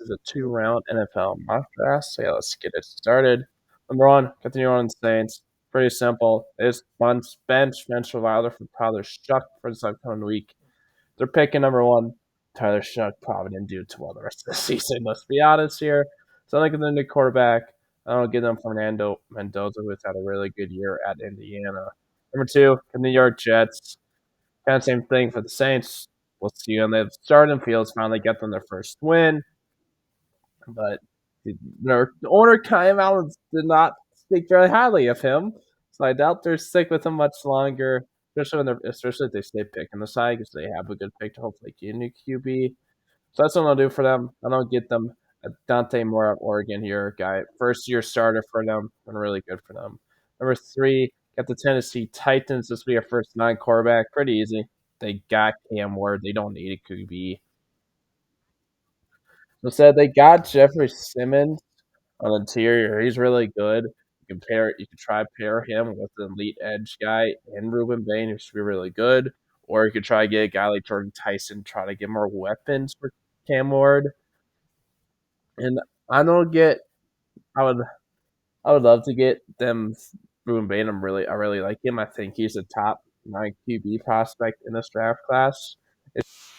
is a two-round NFL mock draft. So yeah, let's get it started. Number one, got the New Orleans Saints. Pretty simple. It's bench Wilder for Tyler Shuck for this upcoming week. They're picking number one. Tyler Shuck probably didn't do too well the rest of the season. Let's be honest here. So I think the new quarterback. I don't give them Fernando Mendoza, who's had a really good year at Indiana. Number two, the New York Jets. Kind of same thing for the Saints. We'll see on the starting fields. Finally get them their first win, but their owner Kyle Allen did not speak very highly of him, so I doubt they'll stick with him much longer. Especially if they stay picking the side because they have a good pick to hopefully get a new QB. So that's what I'll do for them. I don't get them Dante Moore of Oregon here, guy. First year starter for them. Been really good for them. Number three, got the Tennessee Titans. This will be our first non-quarterback. Pretty easy. They got Cam Ward. They don't need a QB. Instead, they got Jeffrey Simmons on the interior. He's really good. You can try pair him with an elite edge guy and Ruben Bain, who should be really good. Or you could try to get a guy like Jordan Tyson, try to get more weapons for Cam Ward. And I don't get. I would. I would love to get them Ruben Bain. I really like him. I think he's a top nine QB prospect in this draft class. It's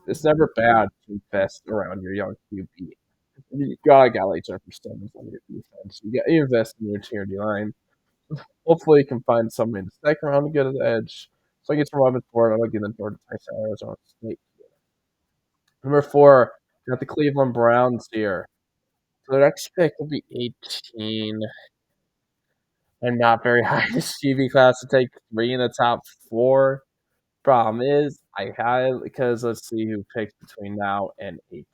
it's never bad to invest around your young QB. You got a guy like Jeffrey Simmons on your defense. You invest in your tier D line. Hopefully, you can find somebody in the second round to get an edge. So I get some Robin Ford. I'm gonna give them Jordan Tyson, Arizona State. Number four, got the Cleveland Browns here. So their next pick will be 18. And not very high in this QB class to take three in the top four. Problem is, I had because let's see who picks between now and 18.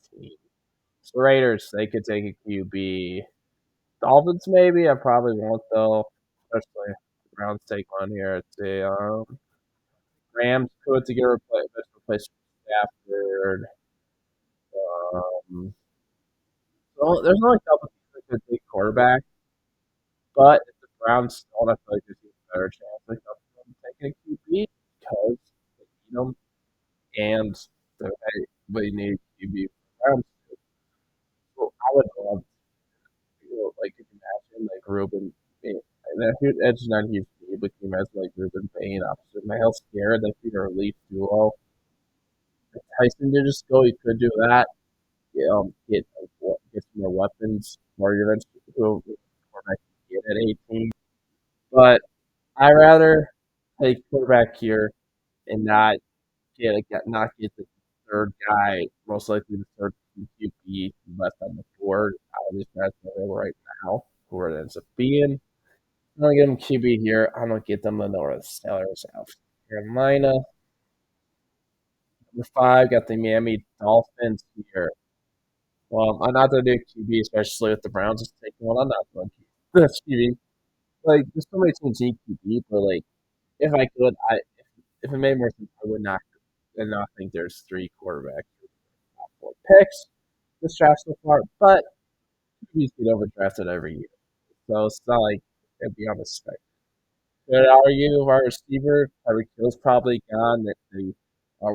So Raiders, they could take a QB. Dolphins, maybe. I probably won't though. Especially if the Browns take one here. Let's see. Rams could to get a replace Stafford. Um, so there's only a couple of teams that could take quarterback, but if the Browns don't, I feel like there's a better chance of them taking a QB because they need them and they need QB for the Browns. So I would love like if you imagine like Ruben Bain. That's not a huge need, but can you imagine like Ruben Bain opposite Miles Garrett? That could be a elite duo. If Tyson did just go, he could do that. Get some more weapons, more units who quarterback can get at 18. But I rather take quarterback here and not get the third guy, most likely the third QB left on the board out of this draft right now, who it ends up being. I'm gonna get them QB here. I'm gonna get them the North Steelers out. Carolina. Number five, got the Miami Dolphins here. Well, I'm not gonna do QB, especially with the Browns just taking one. I'm not going to this QB. Like, there's so many teams need QB, but like, if I could, if it made more sense, I would not. And I think there's three quarterbacks, top four picks this draft so far, but QBs get overdrafted every year, so it's not like it'd be on the spec. Could argue our receiver Tyreek Hill's probably gone. That are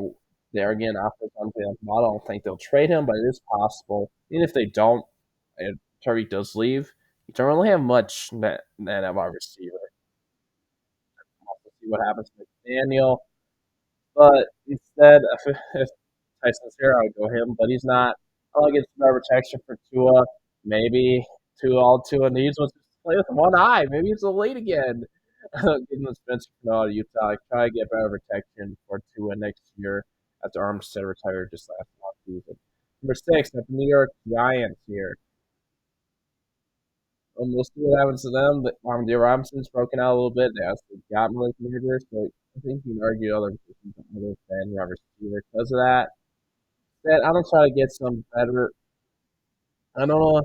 they are getting offers on the model. I don't think they'll trade him, but it is possible. Even if they don't, and Tyreek does leave, you don't really have much net of our receiver. We'll see what happens with Daniel. But instead, if Tyson's here, I would go him, but he's not. I'll get some better protection for Tua. Maybe all Tua needs was to play with one eye. Maybe it's a late again. Getting the Spencer Canal to Utah. I try to get better protection for Tua next year after Armstead retired just last season. Number six, got the New York Giants here. We'll see what happens to them. But Armandale Robinson's broken out a little bit. They also got Malik Neighbors, so I think you can argue other positions other than Robert Stewart because of that. That I'm gonna try to get some better. I don't know.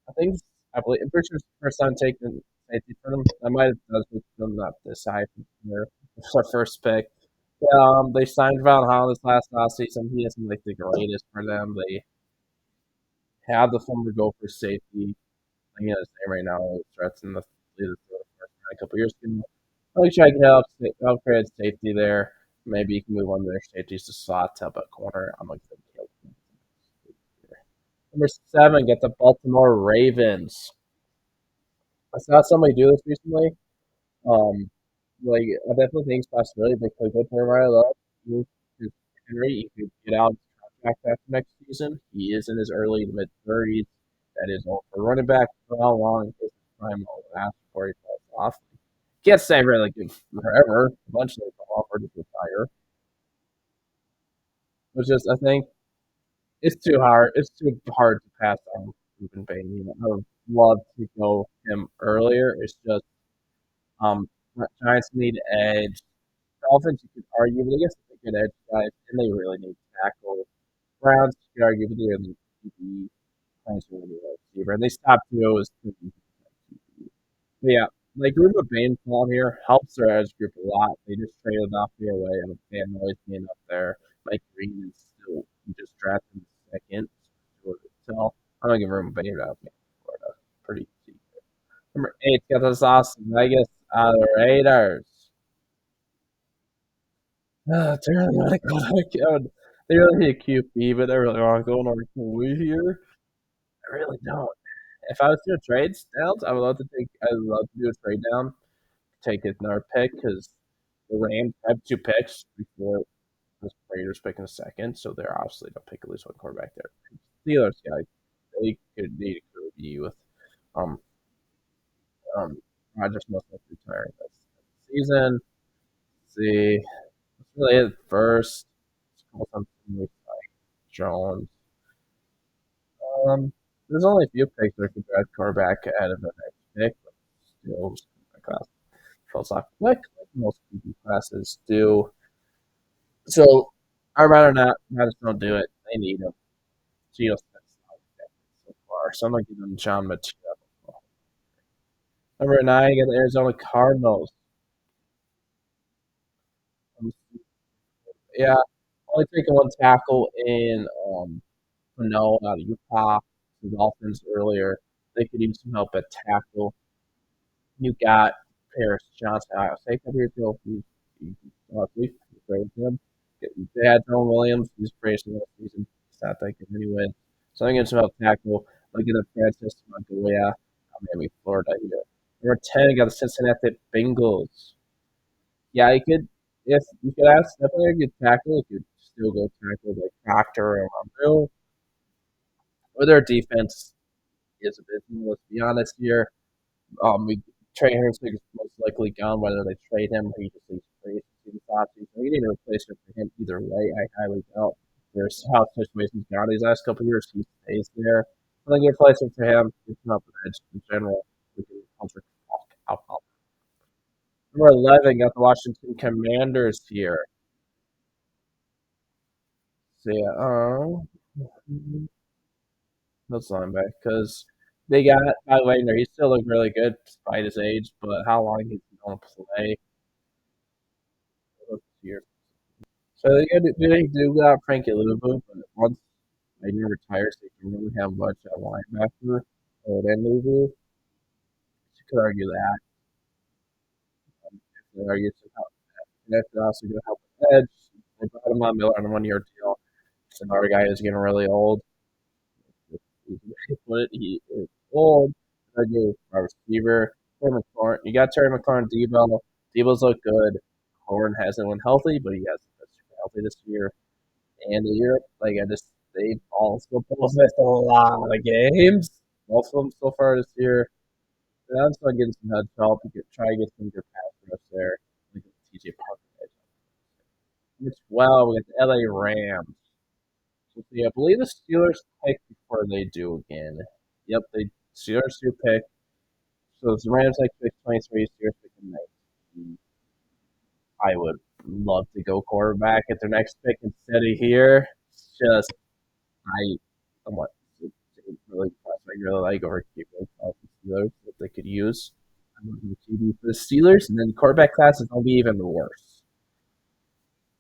I think I'm pretty sure it's the first time taking safety for them. I might have done them not this high from their first pick. Yeah, they signed Val Hollis last offseason. He isn't like the greatest for them. They have the former Gopher safety. I think his name right now is threats in the lead a couple years ago. I think I can help upgrade safety there. Maybe you can move on their safeties to slot to help at corner. I'm going to give Caleb here. Number 7, get the Baltimore Ravens. I saw somebody do this recently. Um, like I definitely think it's a possibility they could go turn right up. Because Henry, he could get out of his contract after next season. He is in his early to mid 30s. That is all for running back. For how long is his prime will last before he falls off? Can't stay really good forever. Eventually, he'll offer to retire. It's just I think it's too hard. It's too hard to pass on Ruben Bain. I would love to go him earlier. It's just um, Giants need edge. Dolphins, you could argue, but I guess they good edge guys, and they really need tackle. Browns, you could argue, but they really need QB. Giants really need a receiver, and they stopped two is but yeah, like Ruben Bain on here helps their edge group a lot. They just traded off the away, and Van Noy's being up there. Mike Green is still he just drafted second. So I'm gonna give Ruben Bain out Florida. Pretty easy. Number 8 got the Las Vegas Raiders. They really want to go to They really need a QB, but they really want to go on our QB here. I really don't. If I was doing trades downs, I would love to take. I would love to do a trade down, take another pick because the Rams have 2 picks before the Raiders picking a second, so they're obviously gonna pick at least one quarterback there. Steelers guys, they could need a QB with um um Rodgers most likely retiring this season. Let's see, let's really hit first. Let's call something like Jones. Um, there's only a few picks that could draft quarterback ahead of the next pick, but still, my class falls off quick, like most QB classes do. So I'd rather not. I just don't do it. They need him. Geno Smith's not so far, so I'm gonna give them John Mateo. Number 9, you got the Arizona Cardinals. Yeah, only taking one tackle in Pano out of Utah. The Dolphins earlier. They could use some help at tackle. You got Paris Johnson, Iowa State, a couple years ago. We praised him. They had Tyrone Williams. He's praised him this season. He's not that good anyway. So I'm going to some help tackle. Look at the Francis Montoya, Miami, Florida here. Number 10, you got the Cincinnati Bengals. Yeah, you could, if you could ask, definitely a good tackle. You could still go tackle like Proctor or Romero. Or their defense is abysmal, let's be honest here. We Trey Hertzog is most likely gone, whether they trade him or he just leaves free this offseason. We need a replacement for him either way. I highly doubt there's how situations gone these last couple of years. He stays there. I think a replacement for him, it's not the edge in general. We can Patrick out. Number 11 got the Washington Commanders here. So yeah, that's linebacker because they got by Wagner. He still looked really good despite his age, but how long he's going to play? Here. So they do got Frankie Louvu, but once Wagner retires, they can really have much at linebacker than Louvu. You could argue that. If they argue some help, and if they're also going to help with edge, they brought him on Miller on a 1 year deal. It's another guy who's getting really old. He is old. Argue my receiver, Terry McLaurin. You got Terry McLaurin, Debo. Debo's look good. Horn hasn't been healthy, but he has been super healthy this year. And the Europe, like I just they also both missed a lot of games. Most of them so far this year. And I'm still getting some head help. You could try to get some good pass rush there. Like TJ Parker. Which well, we got the LA Rams. So yeah, I believe the Steelers pick before they do again. Yep, they Steelers do pick. So the Rams like pick 23, Steelers pick 19. I would love to go quarterback at their next pick instead of here. It's just I somewhat really really like over QB the Steelers that they could use. I'm going to QB for the Steelers, and then the quarterback class is going to be even worse.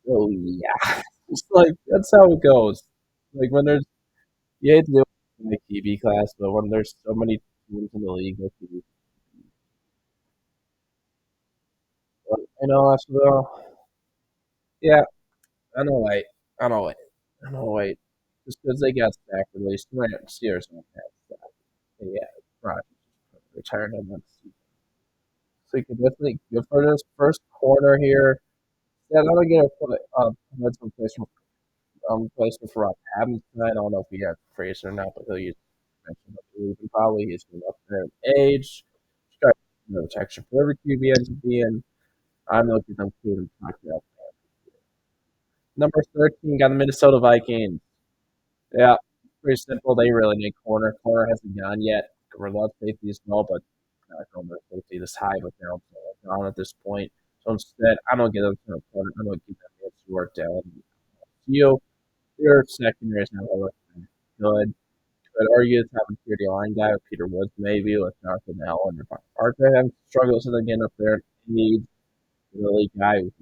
Oh yeah, it's like that's how it goes. Like when there's you hate to do it in the QB class, but when there's so many teams in the league, that you, but, you know, as well. Yeah, I know. Wait, I know. Wait, I know. Wait. Just because they got stacked at least, right? Steelers don't have stacked. Yeah, right. Retired on that season. So you can definitely go for this first corner here. Yeah, I'm gonna get a some placement for Rob Pattinson. I don't know if he had Fraser or not, but he'll use mentioned leaving probably. He's going up there in age. Got no protection for every QB ends up being. I'm looking at them Cleveland knocked. Number 13 got the Minnesota Vikings. Yeah, pretty simple. They really need corner. Corner hasn't gone yet. We're allowed safety as well, but not going to safety this high, but they're gone at this point. So instead, I'm going to get them to a corner. I'm going to keep them short down. You, your secondary is not looking good. Could argue it's having a security line guy with Peter Woods, maybe with Jonathan L. and Parker having struggles and again up there. He needs the league guy with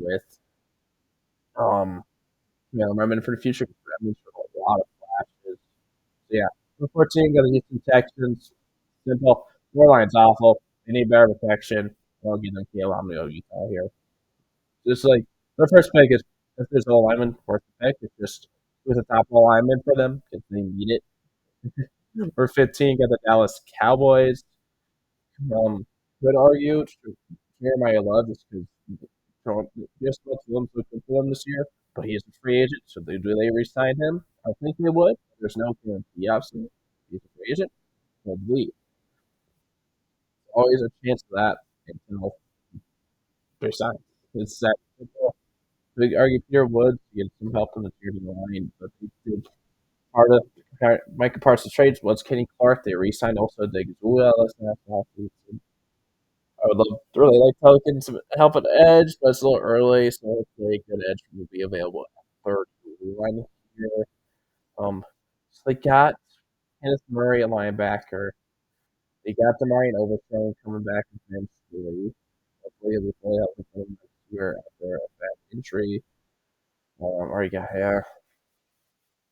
remember for the future. That means for a lot of flashes. So yeah, number 14 got the Houston Texans. Simple. Four line's awful. They need better protection. I'll give them Caleb. I'm going to go Utah here. Just like the first pick is if there's no lineman worth the pick, it's just with a top lineman for them because they need it. Number 15 got the Dallas Cowboys. Could argue Jeremiah Love just because just went to them so good for them this year, but he's a free agent, so do they re-sign him? I think they would. There's no guarantee, obviously. He's a free agent, he'll leave. Always a chance of that until they sign. It's that simple. Big argue Peter Woods to get some help in the tier line, but he did part of Micah Parsons trades was Kenny Clark. They re-signed also Diggs. That's not I would love to really like Pelicans to help at edge, but it's a little early, so hopefully a good edge will be available at third line here. So they got Kenneth Murray, a linebacker. They got Demarion Overshown coming back eventually. Hopefully he'll be fully healthy for them next year after a bad injury. Or you got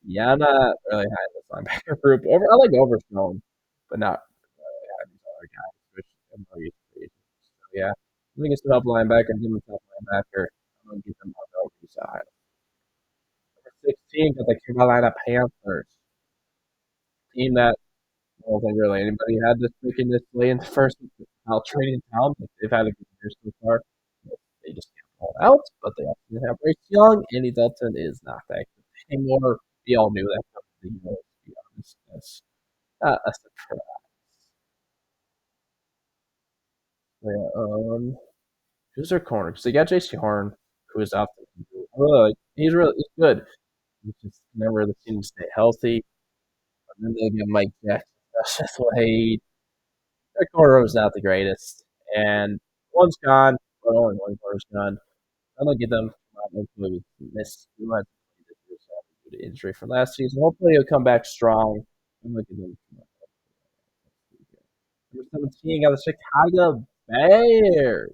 yeah, I'm not really high in this linebacker group. I like Overshown, but not really high in these other guys, which I'm not used to. So yeah, I think it's the top linebacker, give him a top linebacker. I'm gonna give him a over side. Number 16 got the Carolina Panthers. Team that I don't think really anybody had this pick in this late in the first without trading talent. But they've had a good year so far. They just can't pull it out, but they also have Bryce Young. Andy Dalton is not that good anymore. We all knew that coming to the year, to be honest. That's not a surprise. Yeah, who's their corner? Because they got JC Horn, who is out there. He's good. He's just never really seemed to stay healthy. And then they get Mike Jackson, Justice Wade. Their corner was not the greatest. And one's gone, but only one corner's gone. I'm gonna get them. Hopefully we miss we might play this year due to injury from last season. Hopefully he'll come back strong. I'm gonna get them. Number 17 got the Chicago Bears.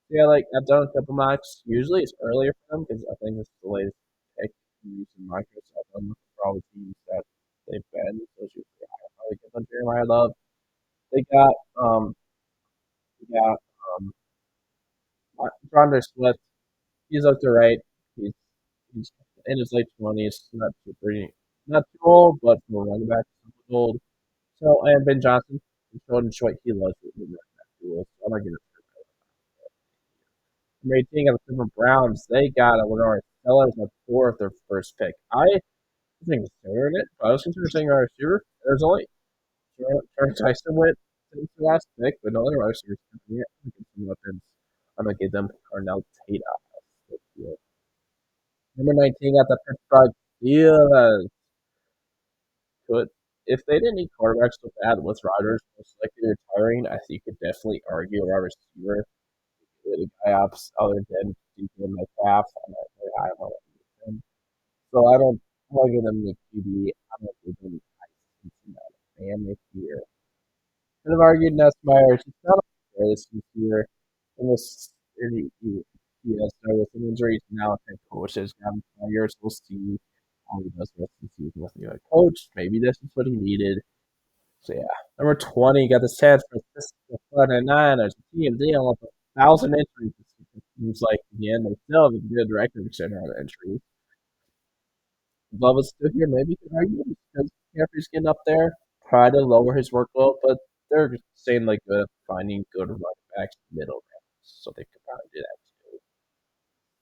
Yeah, like I've done a couple mocks. Usually it's earlier for them because I think it's the latest pick in recent mocks. I've done for all the teams that they've been. So it's usually higher. Probably get them Jeremiah Love. They got they got DeAndre Swift. He's up to right. He's he's in his late 20s. Not too old, but for a running back, he's old. So and Ben Johnson, he showed in Detroit he loves it. So I'm not gonna. Number 18 got the Cleveland Browns. They got a Lenore Sellers at 4 of their first pick. I think considering it. I was considering our receiver. There's only Turner Tyson went since the last pick, but no other receivers coming yet. I think some weapons. I'm gonna give them Carnell Tate. Number 19 got the Pittsburgh Steelers. Could if they didn't need quarterbacks so bad with Rodgers most likely retiring, I think you could definitely argue a receiver. The guy ops other than DK Metcalf. I'm not really high on him. So I don't plug in them the QB. I don't give them Cincinnati. And this year. Could have argued Nussmeier. He's not a this year. Almost he has started with some injuries now. I think coach has gotten 5 years. We'll see how he does the rest of the season with the new coach. Maybe this is what he needed. So yeah. Number 20 got the San Francisco 49ers. Team dealing with 1,000 injuries this season. seems like again they still have a good record considering all the injuries. Love is still here. Maybe you could argue because McCaffrey's getting up there, try to lower his workload, but they're saying like finding good running backs in the middle rounds, so they could probably do that too.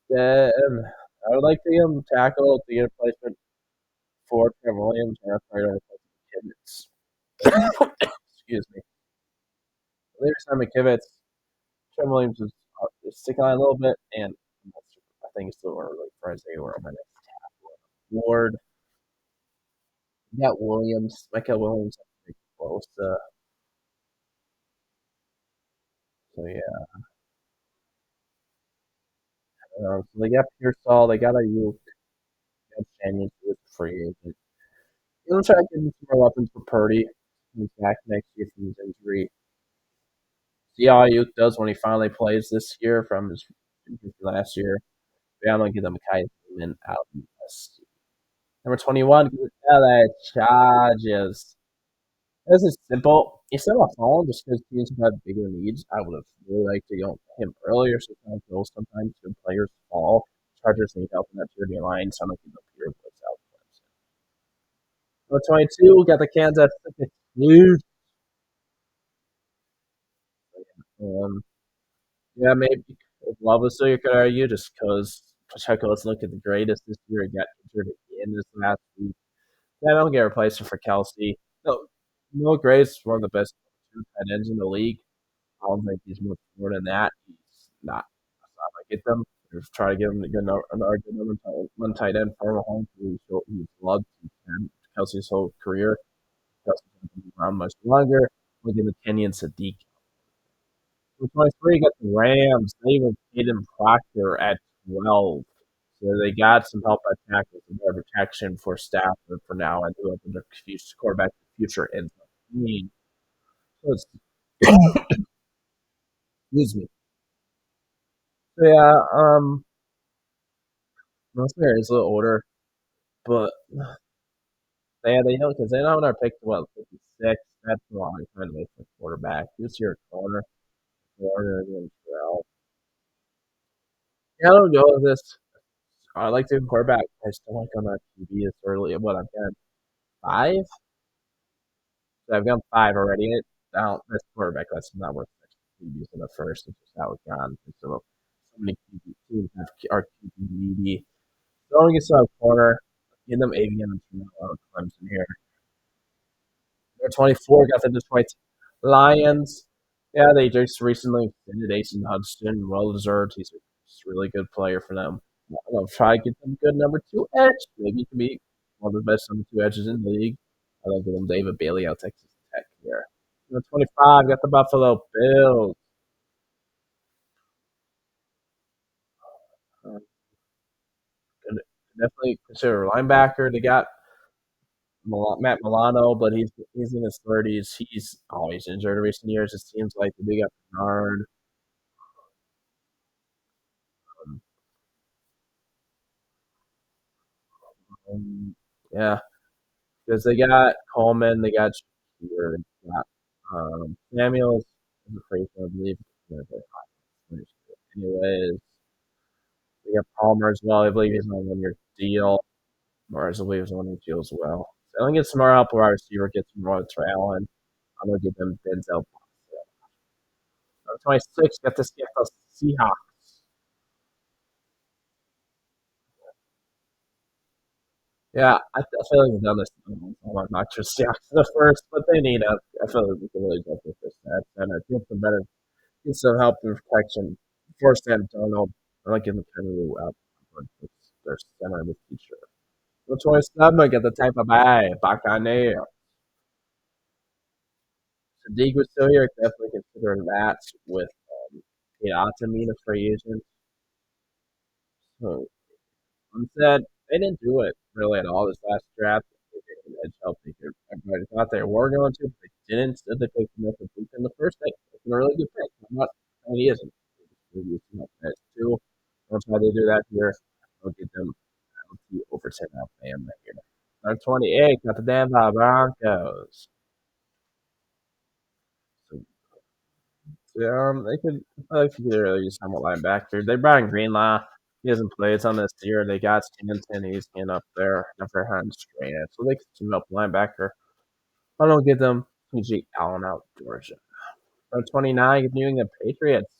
Then I would like to get him tackle to get a replacement for Trevor Williams and try to replace McKivitz. Excuse me. Later time McKivitz, Trevor Williams is sticking on a little bit, and I think it's still early for Isaiah Ward. My next Ward, you got Williams, Michael Williams, pretty close. So yeah, so they got Pearsall, they got Ayuk, they got Daniels with free agent. I'm trying to get some more weapons for Purdy. He's back next year from his injury. See how Ayuk does when he finally plays this year from his injury last year. Yeah, I'm gonna give them a Kai out in the Number 21, LA Chargers. This is simple. Instead of falling just because teams have bigger needs, I would have really liked to go him earlier. So kind of feels sometimes when players fall. Chargers need help in that tier line, so I'm going to give them Peter Woods out. Number 22, got the Kansas City Chiefs. Um, yeah, maybe if Love was still, you could argue just because Pacheco is looking the greatest this year. He got injured again this last week. Yeah, I don't get a replacement for Kelsey. No, no Gray's one of the best two tight ends in the league. I don't think he's much more than that. He's not. That's not going to get them. Just try to give him a good another good number one tight end for home. He's loved Kelsey's whole career. Kelsey's going to be around much longer. We'll give the Kenyon Sadiq. For 23, got the Rams. They even paid him Proctor at 12. So they got some help at tackle, some more protection for Stafford for now, and who opened the quarterback future ends up being. So it's, excuse me. So yeah, most player is a little older, but they know because they know they're picked 56. That's a long time to wait for quarterback. This year corner against Terrell. Yeah, I don't go with this. I like the quarterback. I still like on that QB this early. What I've got five. So I've got five already. Now this quarterback that's not worth QBs in the first. It's just how it's gone. So many QB teams are QB needy. Throwing us on corner. Give them AVM and Clemson here. They're 24, got the Detroit Lions. Yeah, they just recently extended Aiden Hudson. Well deserved. He's a really good player for them. I'll try to get them a good number two edge. Maybe he can be one of the best number two edges in the league. I'll give them David Bailey out Texas Tech here. Number 25, got the Buffalo Bills. Uh, definitely consider a linebacker. They got Matt Milano, but he's in his 30s. He's always injured in recent years. It seems like the big up Bernard. Um, yeah, because they got Coleman, they got Shakir, they got Samuels, I'm afraid I believe. Anyways, they got Palmer as well. I believe he's on a 1 year deal. Mars, I believe, is on a 1 year deal as well. So I'm gonna get some more help where our receiver gets more to Allen. I'm gonna give them Denzel. 26, got the Seattle Seahawks. Yeah, I feel like we've done this on not just Seahawks the first, but they need a. I feel like we can really go for this center. Get some better, get some help and protection. Force Sam Donald. I like him kind of out. Their center in the future. The 27, I get the Tampa Bay Buccaneers. Sadiq was still here. Definitely consider that with Atamina free agent. So instead, they didn't do it really at all this last draft. They didn't edge help. Everybody thought they were going to, but they didn't. Instead, they picked Smith in the first pick. It's a really good pick. I'm not saying he isn't. Too. That's why they do that here. I'll get them over 10 Alabama here. Number 28, got the Denver Broncos. So Yeah, they could. I like to get really use him at linebacker. They brought in Greenlaw. He hasn't played some this year. They got Stanton. He's in up there. Never had him straight. So they could team up linebacker. I don't get them. PG Allen out Georgia. 29, New England Patriots.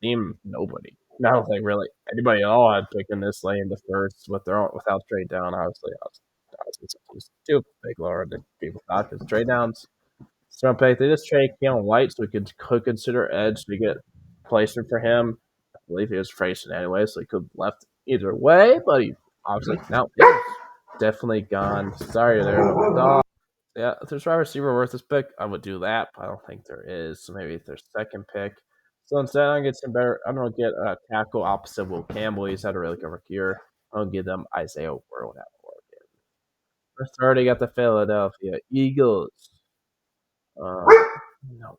Team nobody. I don't think really anybody at all had picking this lane the first with their own, without trade down. Obviously, I was too big lower than people thought because trade downs. So pick. They just trade Keon White, so we could consider edge to get placement for him. I believe he was facing anyway, so he could have left either way, but he obviously now is definitely gone. Sorry there, dog. Yeah, if there's wide receiver worth this pick, I would do that, but I don't think there is. So maybe if there's second pick. So instead, I'm gonna get some better. I'm gonna get a tackle opposite Will Campbell. He's had a really good year. I'll give them Isaiah Ward at Oregon. First, already got the Philadelphia Eagles. No.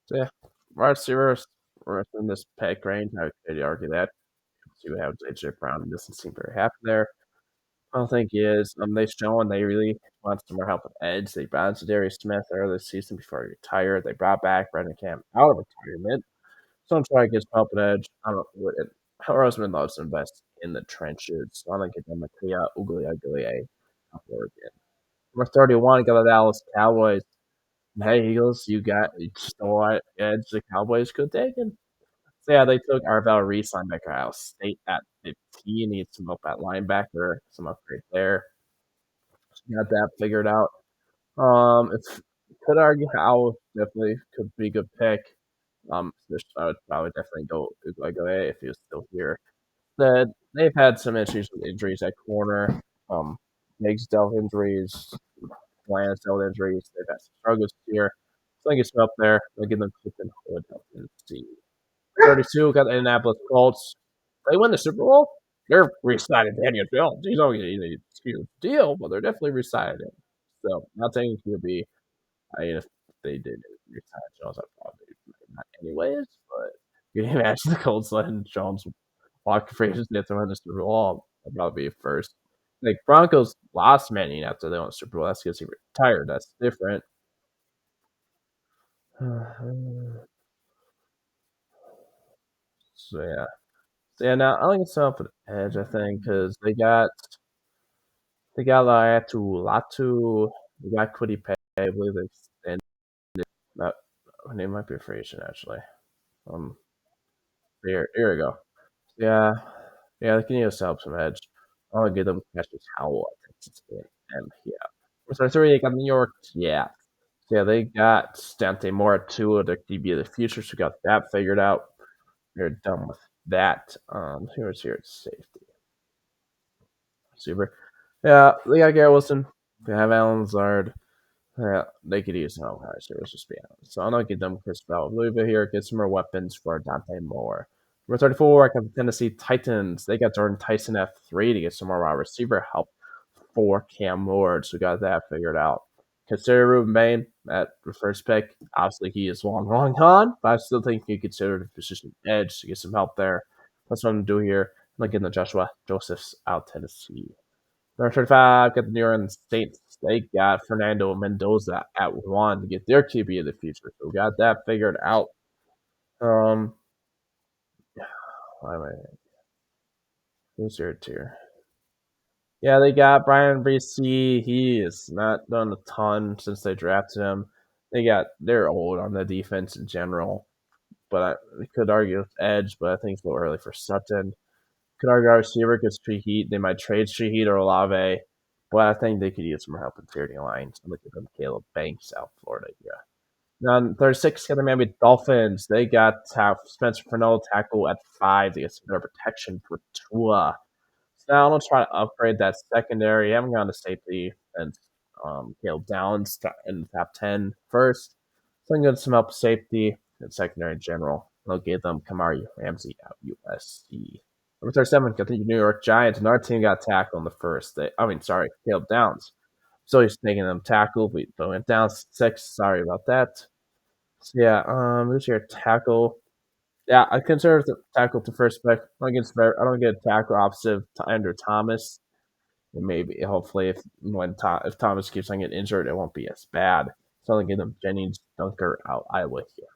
So yeah, wide receivers were in this pick range. I could argue that. See what happens. AJ Brown doesn't seem very happy there. I don't think he is. They've shown they really want some more help with edge. They brought in Darius Smith earlier this season before he retired. They brought back Brendan Camp out of retirement. So I'm trying to get some help with edge. I don't know. Roseman loves to invest in the trenches. So I'm going to get them Makia Ugly up Oregon. Number 31, got the Dallas Cowboys. Hey, Eagles, you just know what edge the Cowboys could take. And so yeah, they took Arvell Reese, linebacker, Ohio State at 15. Needs some help at linebacker, some upgrade there. Got that figured out. It's could argue Howell definitely could be a good pick. I would probably definitely go Ugoe if he was still here. They've had some issues with injuries at corner. Miggs dealt injuries, Lance dealt injuries. They've had some struggles here. So I think it's up there. I'll give them Clifton Hood and see. 32 got the Indianapolis Colts. They win the Super Bowl. They're re-signing Daniel Jones. He's not getting a huge deal, but they're definitely re-signing him. So not saying QB. I mean, if they did resign Jones, I'd probably not anyways. But you can imagine the Colts letting Jones walk free just get to win the Super Bowl. That'd probably be first. Like Broncos lost Manning after they won the Super Bowl. That's because he retired. That's different. So yeah. So yeah, now I think it's up for the edge, I think, because they got Latu, they got Quiddy Pay, I believe they extended that her name might be a free agent actually. Um here we go. Yeah. Yeah, they can use help some edge. I wanna give them Cassius Howell, I think it's and yeah. So three they got New York, yeah. So yeah, they got Stante Moore too, their DB of the future, so got that figured out. They're done with that. Here's here at safety. Super. Yeah, they got Garrett Wilson. They have Alan Lazard. Yeah, they could use no high service, just be honest. So I'm not get them Chris Bell. Leave it here, get some more weapons for Dante Moore. Number 34, I got the Tennessee Titans. They got Jordan Tyson at 3 to get some more wide receiver help for Cam Ward. So we got that figured out. Consider Ruben Bain at the first pick. Obviously, he is long gone, but I still think you consider the position edge to get some help there. That's what I'm going to do here. I'm going to get the Joshua Josephs out Tennessee. Number 35, got the New Orleans Saints. They got Fernando Mendoza at 1 to get their QB of the future. So we got that figured out. Um, who's your tier? Yeah, they got Brian Bresee. He has not done a ton since they drafted him. They're old on the defense in general, but I could argue with edge, but I think it's a little early for Sutton. Could argue our receiver because Heat. They might trade Heat or Olave, but I think they could use some more help in clearing lines. Look at them, Caleb Banks, South Florida. Yeah. Now, 36, got the Miami Dolphins. They got Spencer Fernald tackle at 5 to get some better protection for Tua. So now I'm going to try to upgrade that secondary. I haven't gone to safety and Caleb Downs in the top 10 first. So I'm going to some help safety and secondary in general. I'll give them Kamari Ramsey out USC. Number 37, got the New York Giants. Another team got tackle in the first. Caleb Downs. So he's taking them tackle. We went down 6. Sorry about that. So yeah, who's your tackle? Yeah, I consider the tackle to first pick. I don't get a tackle opposite Andrew Thomas. And maybe hopefully if Thomas keeps on getting injured, it won't be as bad. So I'm gonna give them Jennings Dunker out Iowa here.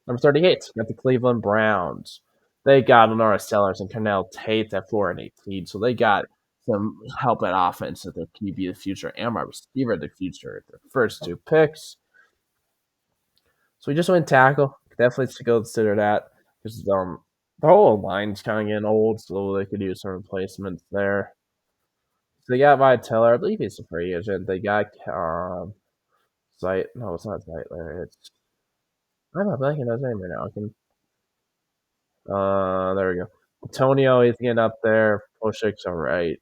Number 38, got the Cleveland Browns. They got Lenora Sellers and Cornell Tate at 4 and 18. So they got some help at offense at their QB of the future and my receiver of the future at their first two picks. So we just went tackle. Definitely to consider that because the whole line's kind of getting old, so they could use some replacements there. So they got Viteller. I believe he's a free agent. They got Zeit. No, it's not Zeitler. It's I'm not blanking on his name right now. I can there we go. Antonio, he's getting up there. Poshik's all right.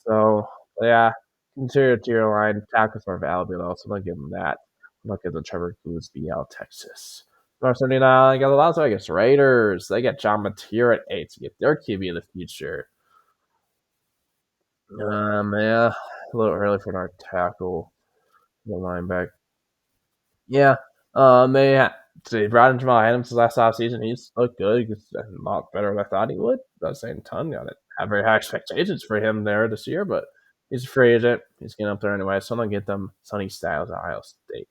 So yeah, interior tier line tackles are valuable though, so I'm gonna give him that. I'm gonna give the Trevor Gooseby out Texas. Number 79, I got the Las Vegas Raiders. They got John Mateer at 8 to get their QB of the future. Yeah, a little early for our tackle, the linebacker. Yeah, they brought in Jamal Adams last offseason. He's looked good. He's a lot better than I thought he would. At the same time, I didn't have very high expectations for him there this year, but he's a free agent. He's getting up there anyway. So I'm gonna get them Sonny Styles at Ohio State.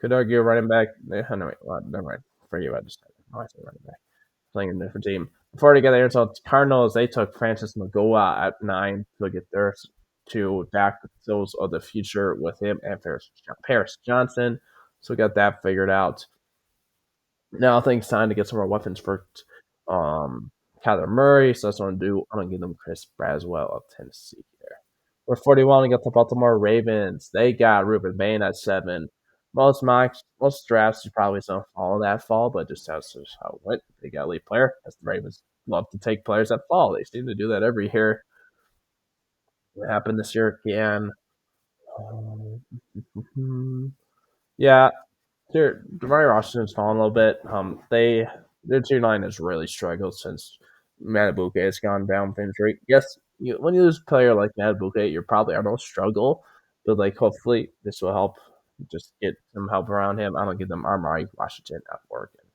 Could argue running back. No, wait, well, never mind. For you, I just I said running back. Playing a different team. Before they get there, so Cardinals, they took Francis Magoa at 9 to get their two those of the future with him and Paris Johnson. So we got that figured out. Now I think it's time to get some more weapons for Kyler Murray. So that's what I'm gonna do. I'm gonna give them Chris Braswell of Tennessee here. We're 41. We got the Baltimore Ravens. They got Ruben Bain at 7. Most drafts you probably don't follow that fall, but just that's just how it went. They got a lead player. As the Ravens love to take players that fall. They seem to do that every year. What happened this year again? Yeah, Demari Washington's fallen a little bit. Their two line has really struggled since Matabuke has gone down with injury. Yes, when you lose a player like Matabuke, you're probably on a struggle, but like hopefully this will help. Just get some help around him. I'm gonna give them Amari Washington at Oregon.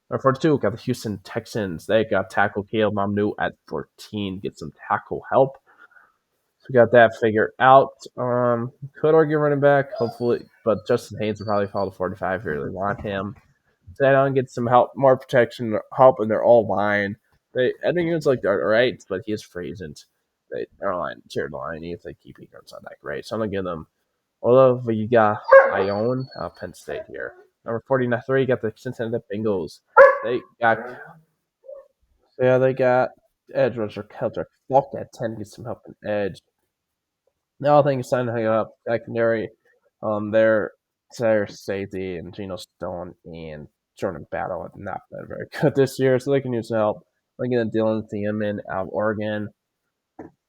Number 42, got the Houston Texans. They got tackle Caleb Mamnu at 14. Get some tackle help. So we got that figured out. Could argue running back, hopefully, but Justin Haynes will probably fall to 45 if you really want him. So I don't get some help, more protection, help in their all line. Edwin Ewing's like all right, but he is free agent. Their line, tiered line, if they keep Eagles not that great. So I'm gonna give them Oliviga Ione, Penn State here. Number 43, you got the Cincinnati Bengals. They got they got edge rusher Keldrick Falk at 10, get some help in edge. Now I think it's time to hang up secondary. Their safety and Geno Stone and Jordan Battle have not been very good this year, so they can use some help. I'm going to Dylan Thiemann out of Oregon.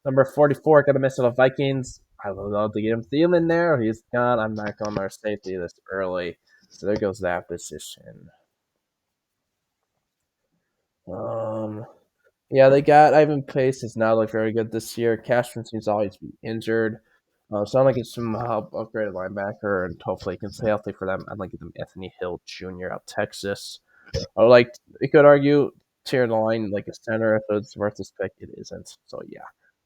Number 44, got to miss the Vikings. I would love to get him Thielen there. He's gone. I'm not going our safety this early. So there goes that position. Yeah, they got Ivan Pace has not looked very good this year. Cashman seems to always be injured. So I'm gonna get some help, upgraded linebacker, and hopefully he can stay healthy for them. I'd like to get them Anthony Hill Jr. out of Texas. Or like you could argue tier the line like a center if it's worth this pick. It isn't. So yeah.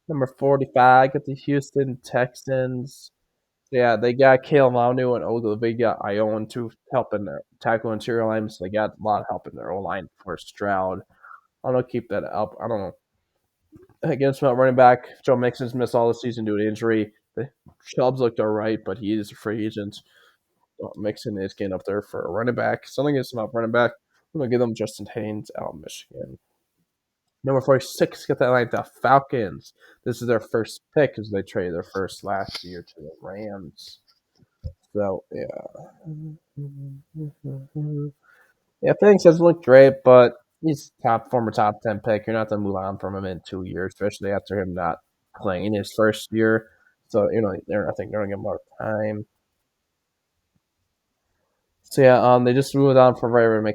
Number 45, got the Houston Texans. Yeah, they got Kale Maunu and Ogaviga Ione to help in their tackle interior line. So they got a lot of help in their O line for Stroud. I don't know, keep that up. I don't know. Against my running back, Joe Mixon's missed all the season due to injury. The Chubbs looked all right, but he is a free agent. Mixon is getting up there for a running back. Something against him up running back. I'm gonna give them Justin Haynes out of Michigan. Number 46, get that line the Falcons. This is their first pick because they traded their first last year to the Rams. So yeah. Yeah, Penix has looked great, but he's former top 10 pick. You're not gonna move on from him in 2 years, especially after him not playing his first year. So I think they're gonna give him more time. So yeah, they just moved on from Ray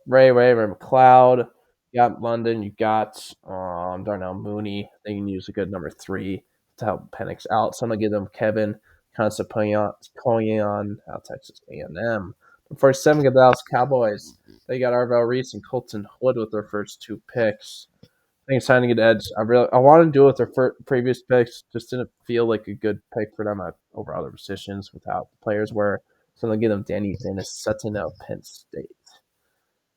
McLeod. You got London. You got Darnell Mooney. They can use a good number 3 to help Penix out. So I'm gonna give them Kevin Constantinian out Texas A&M. For 7, get the Dallas Cowboys. They got Arvell Reese and Colton Hood with their first 2 picks. I think it's time to get edge. I want to do it with their previous picks. Just didn't feel like a good pick for them over other positions without the players where So they'll get him Danny Dennis Sutton out of Penn State.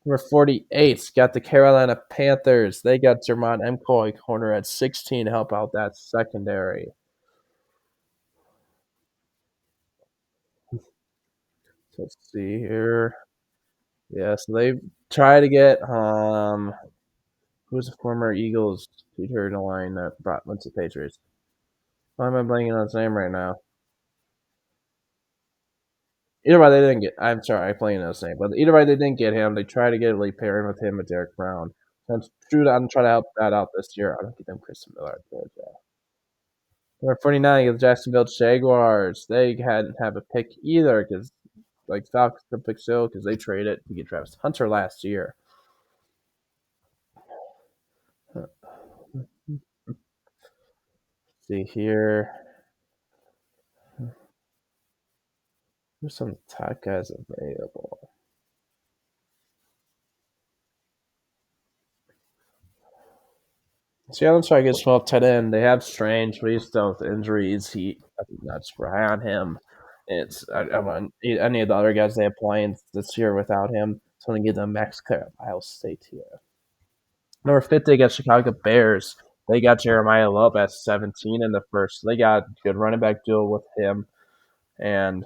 Number 48's got the Carolina Panthers. They got Jermon McCoy corner at 16 to help out that secondary. So let's see here. Yeah, so they try to get who's a former Eagles tutor in the line that went to Patriots. Why am I blanking on his name right now? Either way, they didn't get. I'm sorry, I'm playing his name, but either way, they didn't get him. They tried to get Lee pairing with him and Derek Brown. So I'm trying to help that out this year. I don't get them Chris Miller at Georgia. Number 49, the Jacksonville Jaguars. They hadn't have a pick either because like Falcons took pick still because they traded to get Travis Hunter last year. See here. There's some top guys available. Seattle try to get 12 tight end. They have Strange, but he's still with injuries. I think that's high on him. I want any of the other guys they have playing this year without him. So I'm going to give them Max Clare, Ohio State here. Number 50, they got Chicago Bears. They got Jeremiah Love at 17 in the first. They got good running back duel with him and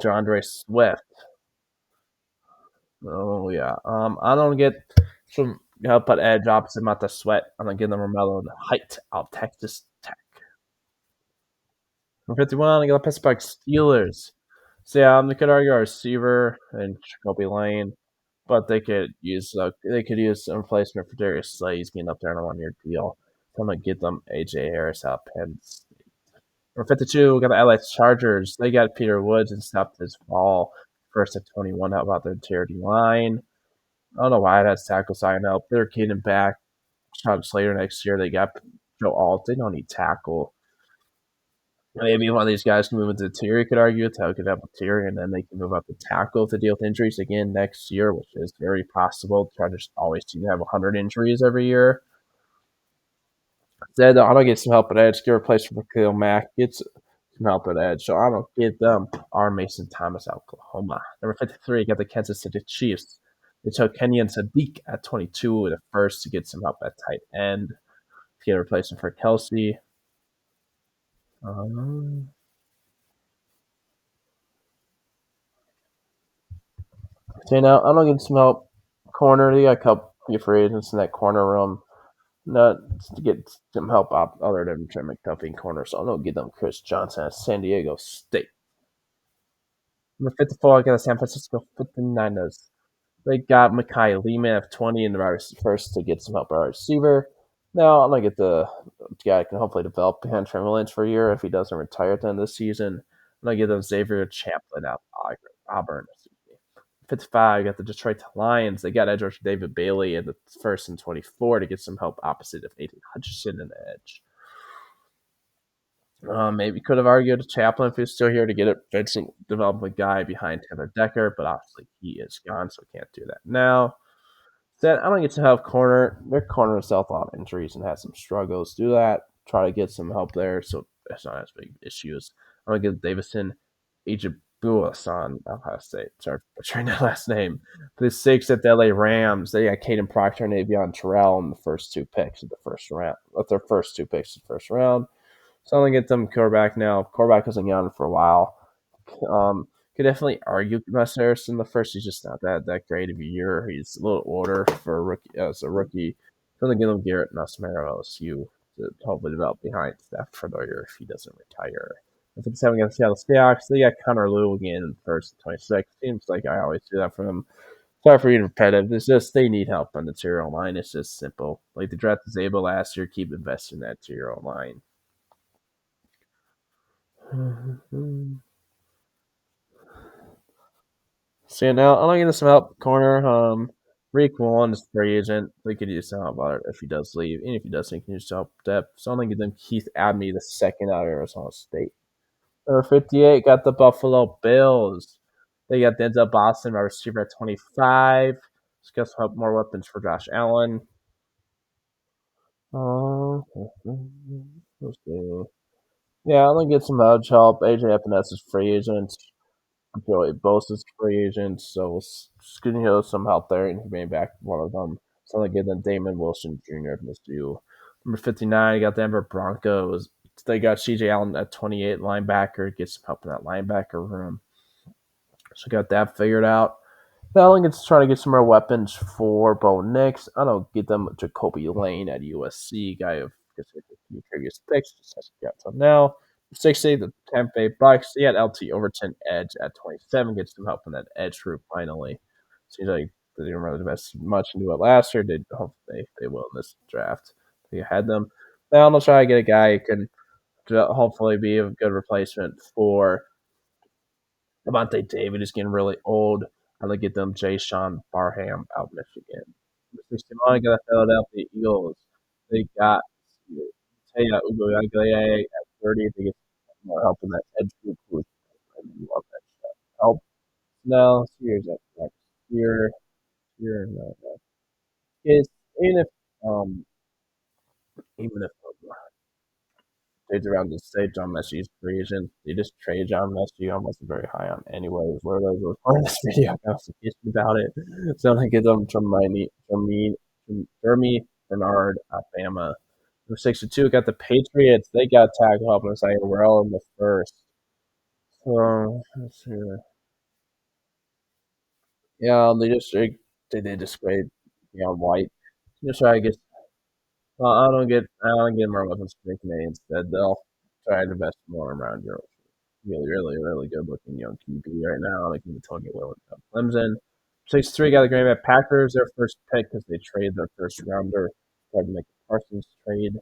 DeAndre Swift. Oh yeah. I don't get some help at edge opposite Mata Sweat. I'm gonna give them Romello the height of Texas Tech. Number 51, I got the Pittsburgh Steelers. So yeah, they could argue our receiver and Jacoby Lane, but they could use a replacement for Darius Slay. He's getting up there on a 1 year deal. So I'm gonna get them AJ Harris out Penn State. Number 52, we got the LA Chargers. They got Peter Woods and stopped his fall. First at 21. How about their tier D line? I don't know why it has tackle sign up. They're getting back. Sean Slater next year. They got Joe Alt. They don't need tackle. Maybe one of these guys can move into the tier. You could argue it's how it could have a tier, and then they can move up to tackle to deal with injuries again next year, which is very possible. Chargers always seem to have 100 injuries every year. Instead, I don't get some help at edge. Get replaced for Khalil Mack. Get some help at edge. So I don't get them. R. Mason Thomas, Oklahoma. Number 53, got the Kansas City Chiefs. They took Kenyon Sadiq at 22 in the first to get some help at tight end to get a replacement for Kelsey. So now I'm gonna get some help. Corner, they got a couple of free agents in that corner room. Not to get some help out other than Trent McDuffie in corner, so I'm gonna give them Chris Johnson at San Diego State. Number 54, I got the San Francisco 59ers. They got Mekhi Lehman at 20 in the first to get some help at our receiver. Now I'm gonna get the guy that can hopefully develop behind Trevor Lawrence for a year if he doesn't retire at the end of the season. I'm gonna give them Xavier Champlin out Auburn. 55, got the Detroit Lions. They got edge rusher David Bailey in the first and 24 to get some help opposite of Aiden Hutchinson in the edge. Maybe could have argued Chaplin if he's still here to get a Vincent development guy behind Taylor Decker, but obviously he is gone, so can't do that now. Then I'm gonna get some help corner. Their corner has dealt a lot of injuries and has some struggles. Do that. Try to get some help there, so it's not as big issues. I'm gonna give Davison Ejibuasan Ohio State. Sorry for butchering that last name. For the 6 at the LA Rams, they got Caden Proctor and Avion Terrell in the first two picks of the first round. With their first two picks of the first round. So I'm gonna get them quarterback now. Quarterback hasn't gotten for a while. Could definitely argue Gus Harrison. The first, he's just not that great of a year. He's a little older for a rookie. As a rookie, I'm gonna give him Garrett Nussmeier LSU to hopefully develop behind staff for the year if he doesn't retire. If it's having against Seattle Seahawks, they got Connor Lew again in first 26. Seems like I always do that for them. Sorry for being repetitive. It's just they need help on the tier line. It's just simple. Like the draft is able last year, keep investing in that tier line. So now I'm gonna get some help corner. Rick Wallen is free agent. They could use some help about it if he does leave. And if he doesn't, he can use help depth. So I'm gonna give them Keith Abney the second out of Arizona State. Number 58 got the Buffalo Bills. They got Denzel Boston, my receiver at 25. Just got some more weapons for Josh Allen. Let's see. Yeah, I'm gonna get some edge help. AJ Epinesa is free agent. Joey Bosa's free agent, so it's going to have some help there, and he made back one of them. Something good than Damon Wilson Jr. of Mizzou. Number 59, you got Denver Broncos. They got CJ Allen at 28 linebacker. Get some help in that linebacker room. So got that figured out. Now I think it's trying to get some more weapons for Bo Nix. I don't get them Jacoby Lane at USC, guy of a few previous picks, just hasn't got till now. 60, the Tampa Bay Bucks. He had LT Overton edge at 27. Gets some help in that edge group finally. Seems like they didn't really invest much into it last year. They hope they will in this draft. They had them. Now I'm gonna try to get a guy who can hopefully be a good replacement for Devontae David is getting really old. I look at them, Jay Sean Barham out Michigan. 61, got the Philadelphia Eagles. They got Taya Ugoyagale at 30. They get more help in that edge group. I love that stuff. Help. No, here's that next year. No, no. Is even if um even if trades around the state, John Messi's free agent. They just trade John Messi. I wasn't very high on anyways. Where those were part of this video conversation about it. So I get them from Jeremy Bernard, Alabama. Number 62 got the Patriots. They got tackle help in Isaiah Worrell in the first. So let's see. Yeah, they did just grade White. Just try to get I don't get more weapons for me instead. They'll try to invest more around your really good looking young QB right now. Like Tony Will and Clemson. 6-3 got the Green Bay Packers, their first pick because they traded their first rounder. Tried to make the Parsons trade.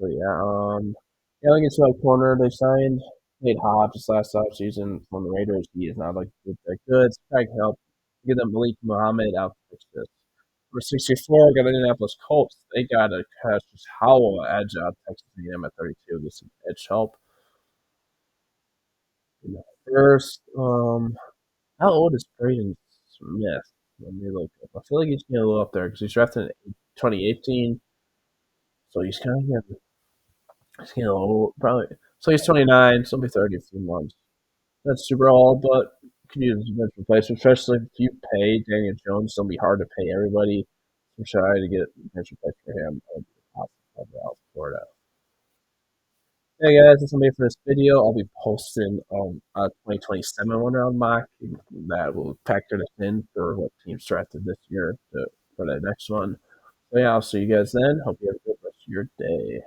So yeah, I guess my corner they signed Nate Hobbs last offseason from the Raiders. He is not like that good. So try to help get them Malik Muhammad out to fix this. Number 64 got the Indianapolis Colts. They got a Cassius Howell edge out Texas A&M at 32. Get some edge help. In the first, how old is Braden Smith? Let me look up. I feel like he's getting a little up there because he's drafted in 2018. So he's kind of getting a little probably. So he's 29. So he'll be 30 in a few months. That's super old, but could use a bench replacement, especially if you pay Daniel Jones. It's gonna be hard to pay everybody. I'm try to get a bench replacement for him. Florida. Hey guys, that's gonna be it for this video. I'll be posting a 2027 one round mock that will factor this in for what teams drafted this year for the next one. So yeah, I'll see you guys then. Hope you have a good rest of your day.